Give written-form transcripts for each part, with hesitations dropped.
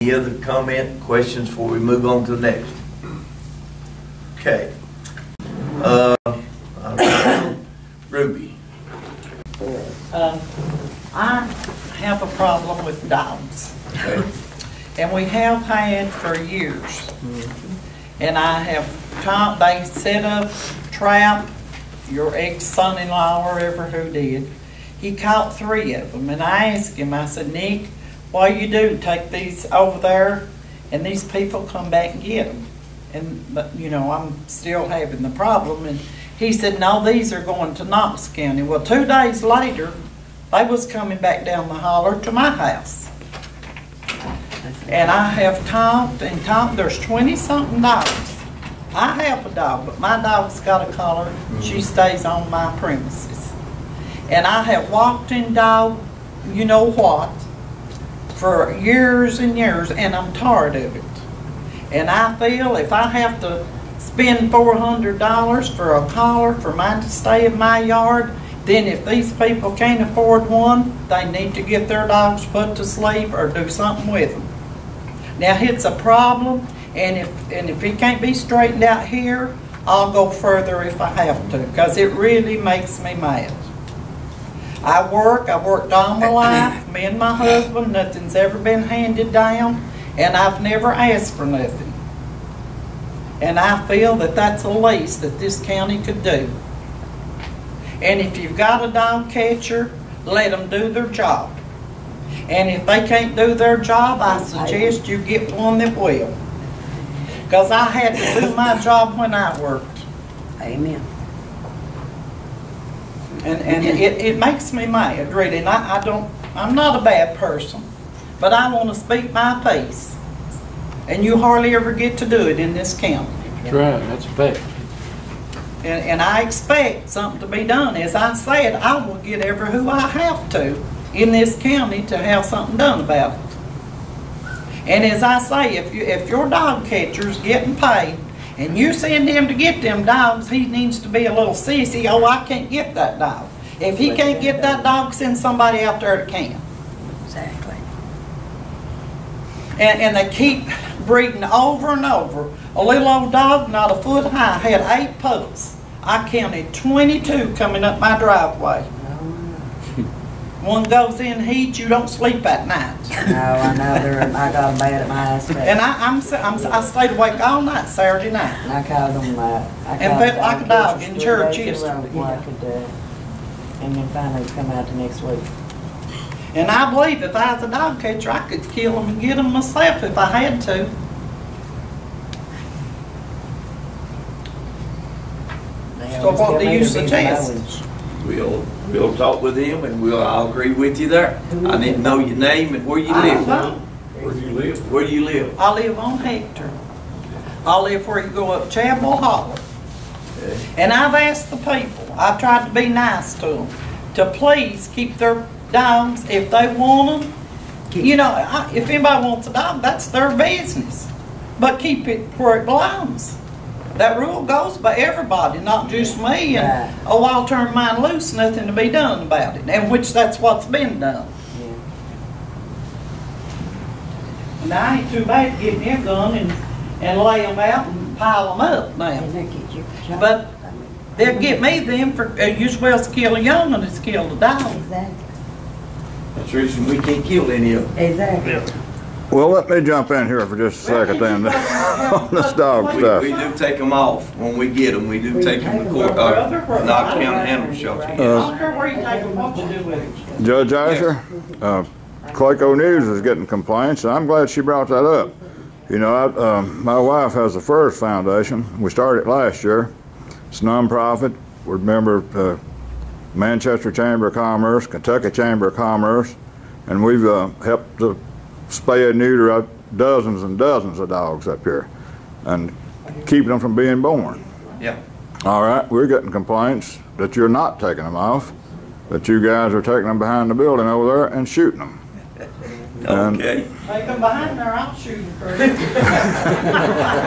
Any other comment, questions before we move on to the next? Okay. Ruby. I have a problem with dogs. Okay. And we have had for years. And I have taught, they set up trap, your ex-son-in-law or whoever who did. He caught 3 of them, and I asked him, I said, Nick, what do you do? Take these over there, and these people come back and get them. But you know, I'm still having the problem. And he said, no, these are going to Knox County. Well, 2 days later, they was coming back down the holler to my house. And I have talked and talked. There's 20-something dogs. I have a dog, but my dog's got a collar. She stays on my premises. And I have walked in dog, you know what, for years and years, and I'm tired of it. And I feel if I have to spend $400 for a collar for mine to stay in my yard, then if these people can't afford one, they need to get their dogs put to sleep or do something with them. Now it's a problem, and if it can't be straightened out here, I'll go further if I have to, because it really makes me mad. I worked all my life, me and my husband, nothing's ever been handed down, and I've never asked for nothing. And I feel that that's the least that this county could do. And if you've got a dog catcher, let them do their job. And if they can't do their job, I suggest you get one that will. Because I had to do my job when I worked. Amen. And it makes me mad, really. And I'm not a bad person, but I want to speak my piece. And you hardly ever get to do it in this county. That's right, that's a fact. And I expect something to be done. As I said, I will get every who I have to in this county to have something done about it. And as I say, if your dog catcher's getting paid and you send him to get them dogs, he needs to be a little sissy. Oh, I can't get that dog. If he can't get that dog, send somebody out there that can. Exactly. And they keep breeding over and over. A little old dog, not a foot high, had 8 pups. I counted 22 coming up my driveway. One goes in heat, you don't sleep at night. No, I know. I got them bad at my house. And I stayed awake all night Saturday night. And I called them and felt like a dog in church yesterday. And then finally come out the next week. And I believe if I was a dog catcher, I could kill them and get them myself if I had to. So what do you suggest? We'll talk with him, and I'll agree with you there. I need to know your name and where you live. Where do you live? Where do you live? I live on Hector. I live where you go up Chapel Hollow. Okay. And I've asked the people, I've tried to be nice to them, to please keep their dogs if they want them. You know, if anybody wants a dog, that's their business. But keep it where it belongs. That rule goes by everybody, not just me. And oh, I'll turn mine loose, nothing to be done about it. And which that's what's been done. Yeah. And I ain't too bad getting them done and lay them out and pile them up now. But they'll get me them for you as well as kill a young one as kill a dog. Exactly. That's the reason we can't kill any of them. Exactly. Yeah. Well, let me jump in here for just a second then on this dog stuff. We do take them off when we get them. We do take them to court, Knox County Animal Shelter. I don't care where you take them, what you do with it. Judge Asher, Clayco News is getting complaints, and I'm glad she brought that up. You know, my wife has the Furs Foundation. We started it last year. It's a nonprofit. We're a member of Manchester Chamber of Commerce, Kentucky Chamber of Commerce, and we've helped to spay and neuter dozens and dozens of dogs up here and keeping them from being born. Yeah. All right, we're getting complaints that you're not taking them off, that you guys are taking them behind the building over there and shooting them. Okay. Take them behind there, I'll shoot them for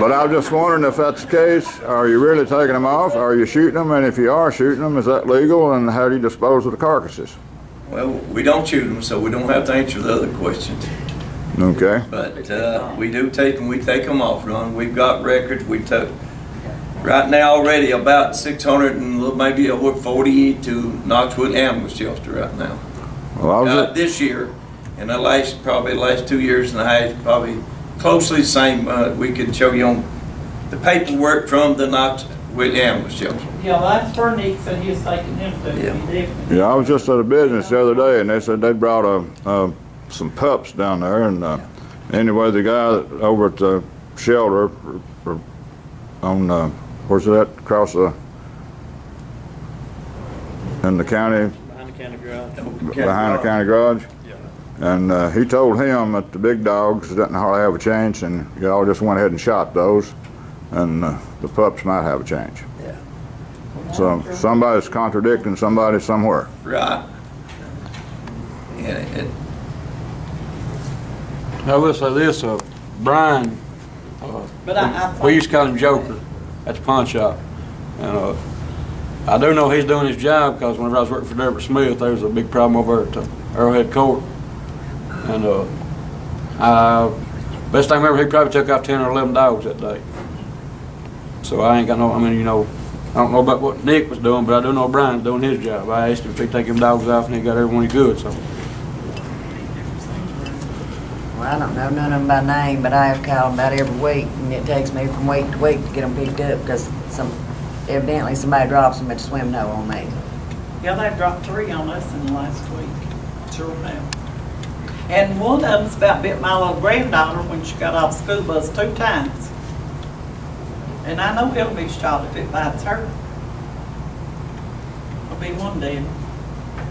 But I was just wondering if that's the case, are you really taking them off? Are you shooting them? And if you are shooting them, is that legal? And how do you dispose of the carcasses? Well, we don't shoot them, so we don't have to answer the other questions. Okay. But we do take them, we take them off, Ron. We've got records. We took, right now already, about 600 and maybe 40 to Knoxwood Animal Shelter right now. Well, This year, in the probably last 2 years and a half, probably closely the same. We could show you on the paperwork from the Knoxwood Animal Shelter. Yeah, that's where Nick said he was taking him to. Yeah. yeah, I was just at a business the other day, and they said they brought some pups down there, and anyway, the guy over at the shelter on where's that across in the county Behind the county garage. behind the county garage, and he told him that the big dogs didn't hardly have a chance, and y'all just went ahead and shot those, and the pups might have a chance. Yeah. So somebody's contradicting somebody somewhere. Right. And I will say this, Brian, But we used to call him Joker at the pawn shop. And I do know he's doing his job because whenever I was working for Deborah Smith, there was a big problem over at Arrowhead Court. And best I remember, he probably took off 10 or 11 dogs that day. So I ain't got no, I mean, you know, I don't know about what Nick was doing, but I do know Brian's doing his job. I asked him if he'd take them dogs off, and he got everyone he could, so. Well, I don't know none of them by name, but I have called them about every week, and it takes me from week to week to get them picked up because evidently somebody drops them at the swim no on me. yeah, they dropped 3 on us in the last week. Sure have. And one of them's about bit my little granddaughter when she got off school bus 2 times. And I know he'll be shot if it bites her. There'll be one dead.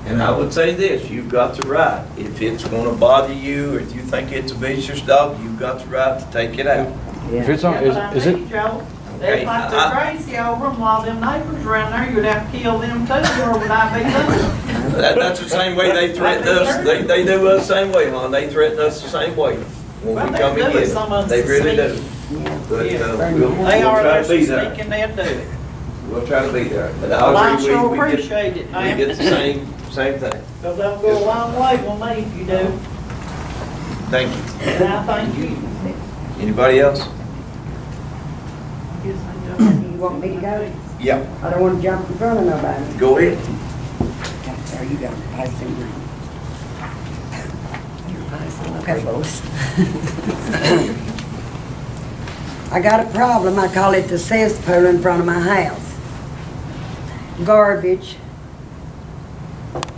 And I would say this, you've got the right. If it's going to bother you, or if you think it's a vicious dog, you've got the right to take it out. If it's on, is it? Joe, they're like they're crazy over them while them neighbors around there, you'd have to kill them too, or would I be them? That's the same way they threaten us. They do us the same way, hon. They threaten us the same way when Well, we they come do and it, get some them. of They them really sneak. do. Yeah. But They we'll are try to be actually there. sneaking, they'll do it. We'll try to be there. But Well, I I agree, sure we get appreciate it, we man. get the same thing. Because they'll go a long way with me if you do. Thank you. And I thank you. Anybody else? You want me to go? Yeah. I don't want to jump in front of nobody. Go ahead. Okay, there you go. I see you. Okay, boys. I got a problem. I call it the cesspool in front of my house. Garbage.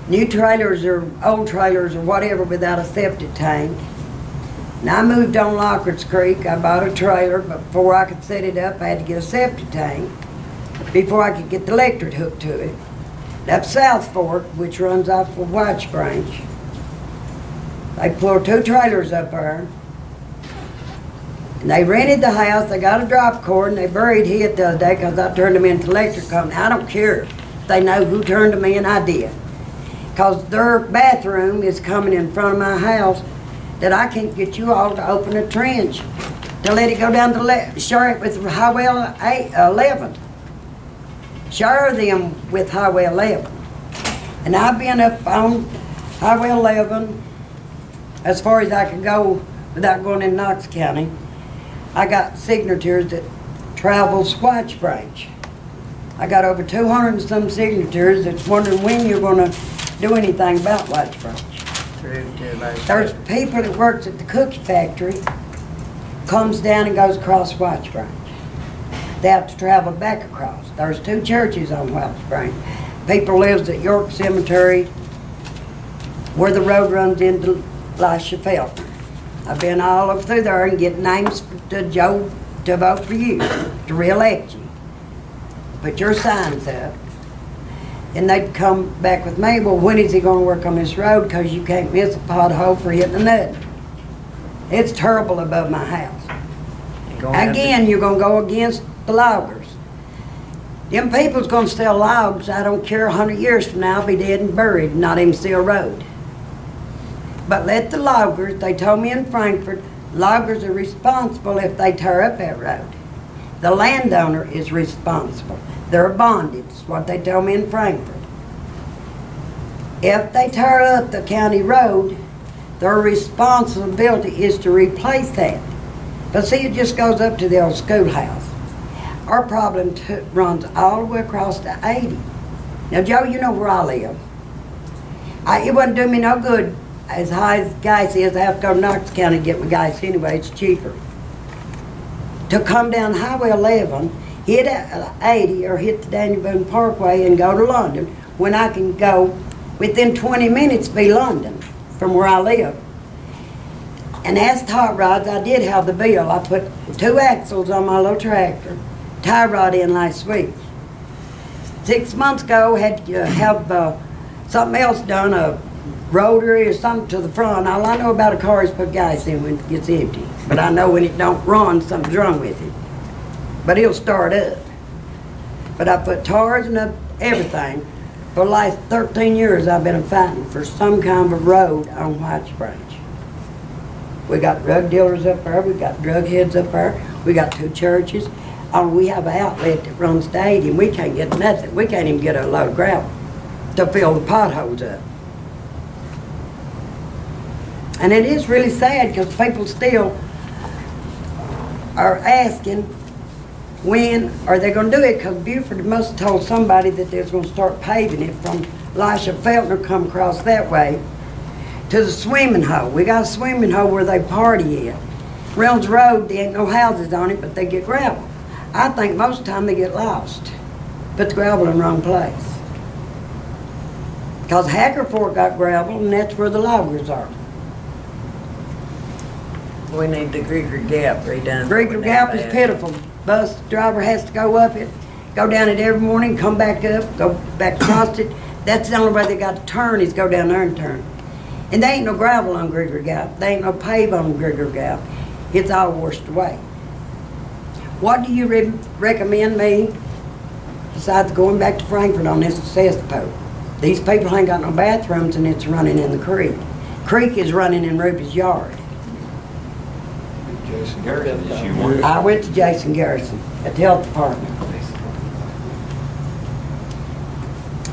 New trailers or old trailers or whatever without a septic tank. Now I moved on Lockhart's Creek. I bought a trailer, but before I could set it up, I had to get a septic tank before I could get the electric hooked to it. Up South Fork, which runs off of White Branch, they pulled 2 trailers up there. And they rented the house. They got a drop cord, and they buried it the other day because I turned them into electric company. I don't care if they know who turned them in. I did. Because their bathroom is coming in front of my house that I can't get you all to open a trench to let it go down to share it with Highway 11. Share them with Highway 11. And I've been up on Highway 11 as far as I could go without going in Knox County. I got signatures that travel White Branch. I got over 200 and some signatures that's wondering when you're going to do anything about White Branch. There's people that works at the cookie factory, comes down and goes across White Branch. They have to travel back across. There's 2 churches on White Branch. People lives at York Cemetery, where the road runs into Elisha Felton. I've been all up through there and get names to Joe to vote for you, to re-elect you. Put your signs up. And they'd come back with me, well, when is he going to work on this road? Because you can't miss a pothole for hitting a nut. It's terrible above my house. Again, you're going to go against the loggers. Them people's going to sell logs, I don't care, 100 years from now, I'll be dead and buried, not even see a road. But let the loggers, they told me in Frankfurt, loggers are responsible if they tear up that road. The landowner is responsible. They're bonded, is what they told me in Frankfurt. If they tear up the county road, their responsibility is to replace that. But see, it just goes up to the old schoolhouse. Our problem runs all the way across to 80. Now, Joe, you know where I live. It wouldn't do me no good as high as gas is. I have to go to Knox County to get my gas anyway. It's cheaper. To come down Highway 11, hit 80 or hit the Daniel Boone Parkway and go to London, when I can go within 20 minutes be London from where I live. And as tie rods, I did have the bill. I put 2 axles on my little tractor, tie rod in last week. 6 months ago, had to have something else done, a rotary or something to the front. All I know about a car is put gas in when it gets empty. But I know when it don't run, something's wrong with it. But it'll start up. But I put tires and everything. For the last 13 years, I've been fighting for some kind of road on White Branch. We got drug dealers up there. We got drug heads up there. We got 2 churches. We have an outlet that runs to 80, and we can't get nothing. We can't even get a load of gravel to fill the potholes up. And it is really sad because people still are asking when are they going to do it, because Buford must have told somebody that they was going to start paving it from Elisha Feltner come across that way to the swimming hole. We got a swimming hole where they party at. Reynolds Road, there ain't no houses on it, but they get gravel. I think most of the time they get lost. Put the gravel in the wrong place. Because Hacker Fork got gravel, and that's where the loggers are. We need the Grieger Gap redone. Grieger Gap is pitiful. Bus driver has to go up it, go down it every morning, come back up, go back across it. That's the only way they got to turn is go down there and turn. And there ain't no gravel on Grieger Gap. There ain't no pave on Grieger Gap. It's all washed away. What do you recommend me, besides going back to Frankfurt on this cesspool? These people ain't got no bathrooms and it's running in the creek. Creek is running in Ruby's yard. Jason Garrison. I went to Jason Garrison at the health department.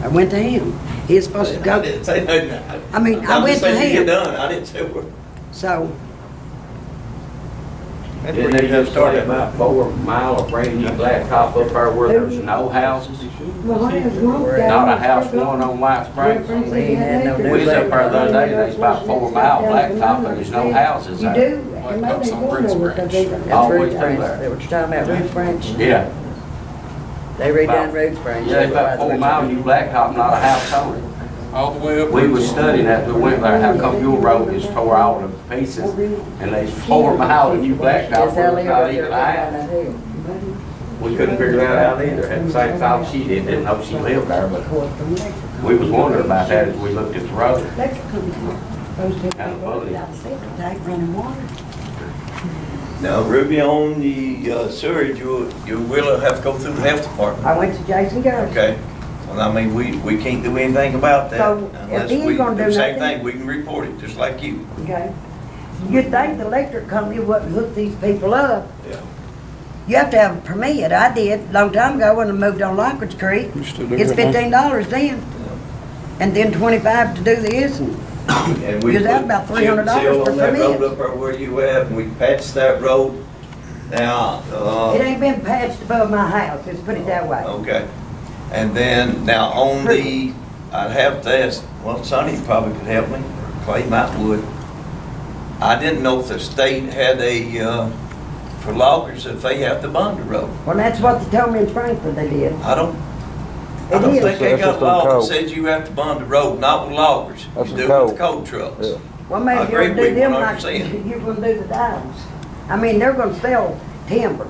I went to him. He was supposed to go. I didn't say nothing. I mean, I went to him. Done. I didn't say what. So, Didn't they just start about 4 mile of brand new blacktop up there where there's no houses? Not a house, one on White Springs. We ain't had no We new was up there the other day, blacktop. there's about 4 mile blacktop and there's no houses you there. do. That's on Roots Branch. That's Always Roots do Branch. that. They were talking about Roots Branch. Yeah, They redone Roots Branch. yeah, about 4 mile new blacktop, not a house on it. All the way up. We was studying that, we went there, how come your road is tore all to pieces and there's 4 mile of new blacktop That's how where they it's not were even a down house. that hill. We couldn't figure that out either. Had the same thought she did, didn't know she lived there, but we was wondering about that as we looked at the road. Running water. Now, Ruby, on the sewage, you will have to go through the health department. I went to Jason Garrison. Okay. Well, I mean, we can't do anything about that So, if unless he ain't we gonna do do the same nothing- thing. We can report it, just like you. Okay. You'd think the electric company wouldn't hook these people up. Yeah. You have to have a permit. I did a long time ago when I moved on Lockwood Creek. It's $15 then. And then $25 to do this. And we You're out put about chip $300 seal per on that road permit. up there where you at, and we patched that road. Now, It ain't been patched above my house, let's put it that way. okay. And then, now on the, I'd have to ask, well, Sonny probably could help me, Clay might would. I didn't know if the state had a, for loggers, if they have to bond the road. Well, that's what they told me in Frankfurt they did. I don't It is. think they That's got just on law that code. says you have to bond the road, not with loggers. That's You in do it with the code. cold trucks. Yeah. Well, maybe I you're agree gonna do with them 100%. like you're gonna do the downs. I mean, they're gonna sell timber.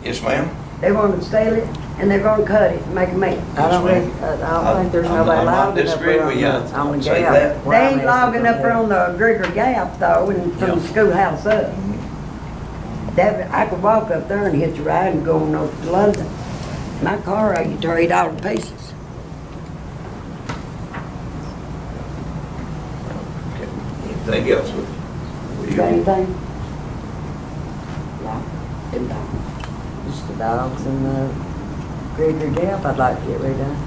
Yes, ma'am? They're gonna sell it and they're gonna cut it and make a meal. I don't think there's nobody I'm not logging up disagreeing there with you. on the I'll say gap. that. They ain't logging up there on the Grieger Gap though, and from the Yeah. schoolhouse up. That, I could walk up there and hitch a ride and go on over to London. My car, I could tear it all to pieces. Anything else with You got anything? No, them dogs. Just the dogs and the Grieger Gap I'd like to get rid of.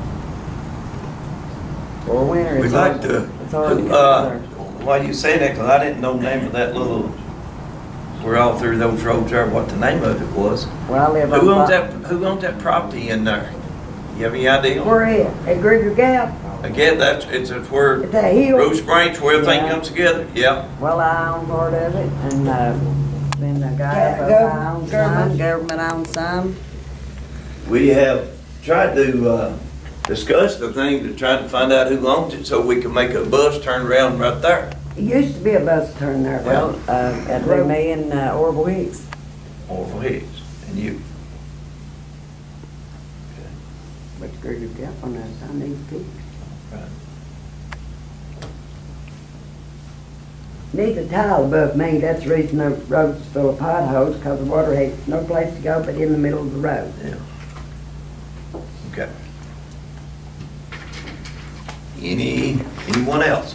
For winter, We'd it's like hard, to, it's hard to get there. why you say that, because I didn't know the name of that little, we're all through those roads there, what the name of it was. Well, I live on. Who owns that property in there? You have any idea? Where at Grigger Gap? Again, it's where It's that hill. Rose Branch, where everything Yeah. comes together, yeah. Well, I own part of it, and then the guy up I own some, government owns some. We have tried to discuss the thing to try to find out who owns it so we can make a bus turn around right there. It used to be a bus turn there. Well, that'd be me and Orville Hicks. Or for his, and you. But the Grigger Gap on that side needs fixed. Needs a tile above me, that's the reason the road's full of potholes, because the water ain't no place to go but in the middle of the road. Yeah. Okay. Anyone else?